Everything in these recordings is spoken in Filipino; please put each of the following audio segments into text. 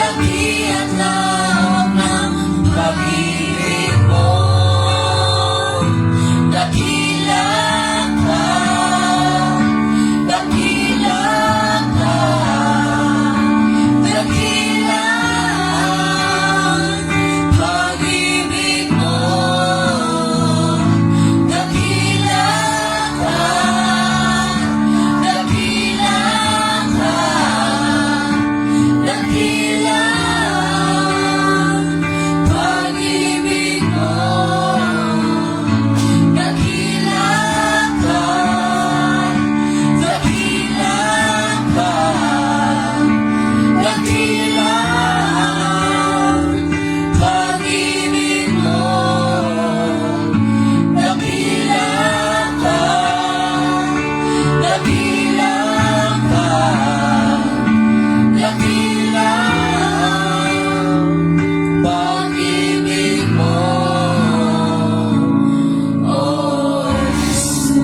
Dakilat lang ng pag-ibig mo. Dakilat ka, dakilat ka, dakilat pag-ibig mo. Dakilat ka, dakilat ka, dakilat pag-ibig mo. Dakilat ka, dakilat ka, dakilat pag-ibig mo. Dakilat ka, dakilat ka, dakilat pag-ibig mo. Oh, Jesus.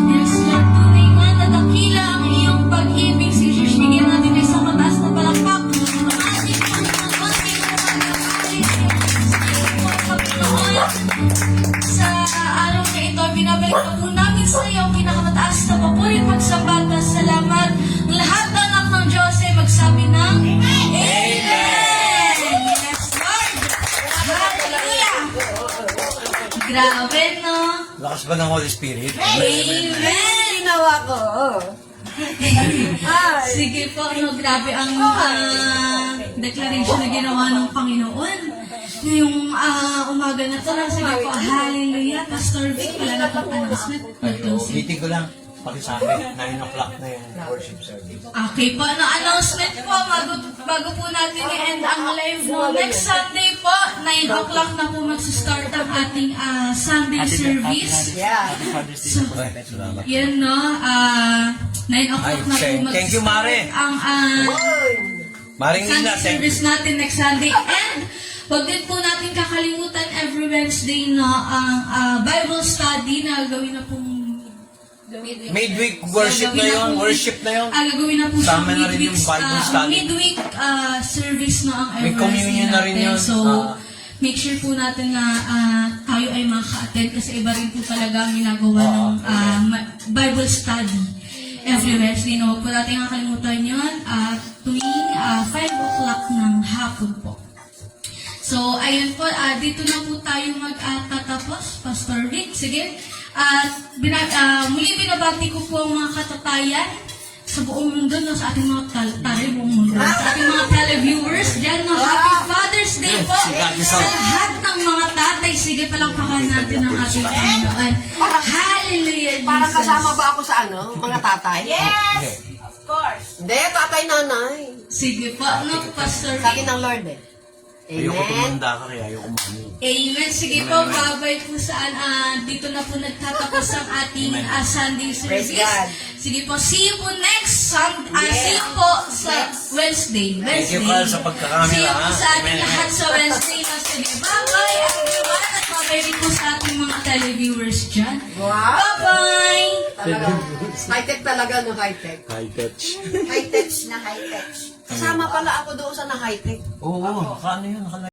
Yes, Lord, tunay nga na dakila ang iyong pag-ibig. Si Jesus, bigyan natin ng isang mataas na palakpak. Ang ating Panginoon, sa araw na ito, binabalik na po namin sa iyo ang pinakamataas na papurit pagsambata. Salamat. Ang lahat ng anak ng Diyos ay magsabi ng Amen! Yes, Lord! Hallelujah! Grabe, no? Lakas ba ng Holy Spirit? Amen! Ginawa ko. Sige po, no, grabe ang declaration na ginawa ng Panginoon. Ngayong umaga na to, sige po, hallelujah. Pastor Vic, wala na pong announcement. Meeting ko lang. Pakisabi, 9 o'clock na yung worship service. Okay po, no, announcement po, bago po natin i-end ang live mo. Next Sunday po, 9 o'clock na po mag-start ang ating Sunday service. Yeah. So, Salamat. yan no, 9 o'clock na po Ay, mag-start thank you, Mare. ang Maring Sunday Nila, thank you. service natin next Sunday. And huwag din po natin kakalimutan every Wednesday na ang Bible study na gawin na pong Midweek worship na yun, worship na yun. gagawin na po Sama na siyang rin yung Bible study. midweek service na ang May every communion Wednesday na rin natin. yun. So, make sure po natin na tayo ay makaka-attend kasi iba rin po talaga ang ginagawa ng Bible study every Wednesday. No, huwag po natin kakalimutan yun tuwing 5 o'clock ng hapon po. So, ayun po, dito na po tayo magtatapos, Pastor Rick. Sige. At muli binabati ko po ang mga katatayan sa buong mundo, no, sa ating mga buong mundo, sa ating mga televiewers dyan, no, Happy Father's Day po sa lahat ng mga tatay. Sige, palakpakan natin ang ating Panginoon. Hallelujah, Jesus. Parang kasama ba ako sa mga tatay? Yes! Of course! Hindi, tatay nanay. Sige po, no, Pastor Sa akin Rick. ng Lord eh. Ayoko Amen. tumanda ka kaya ayoko mami. Amen. Sige po, babay po saan. Dito na po nagtatapos ang ating Sunday service. Praise God. Sige po, see you po next Sunday. See you po sa Wednesday. Thank you, Carl, sa pagkakamera, See you po ha? sa ating Amen. lahat sa Wednesday. Sige, bye-bye everyone. At babay rin po sa ating mga televiewers dyan. Wow. Bye-bye! Talaga. High-tech talaga, no? High-tech. High touch. High-tech na high-tech. Kasama pala ako doon sa na high-tech. Oo, naka ano yun, naka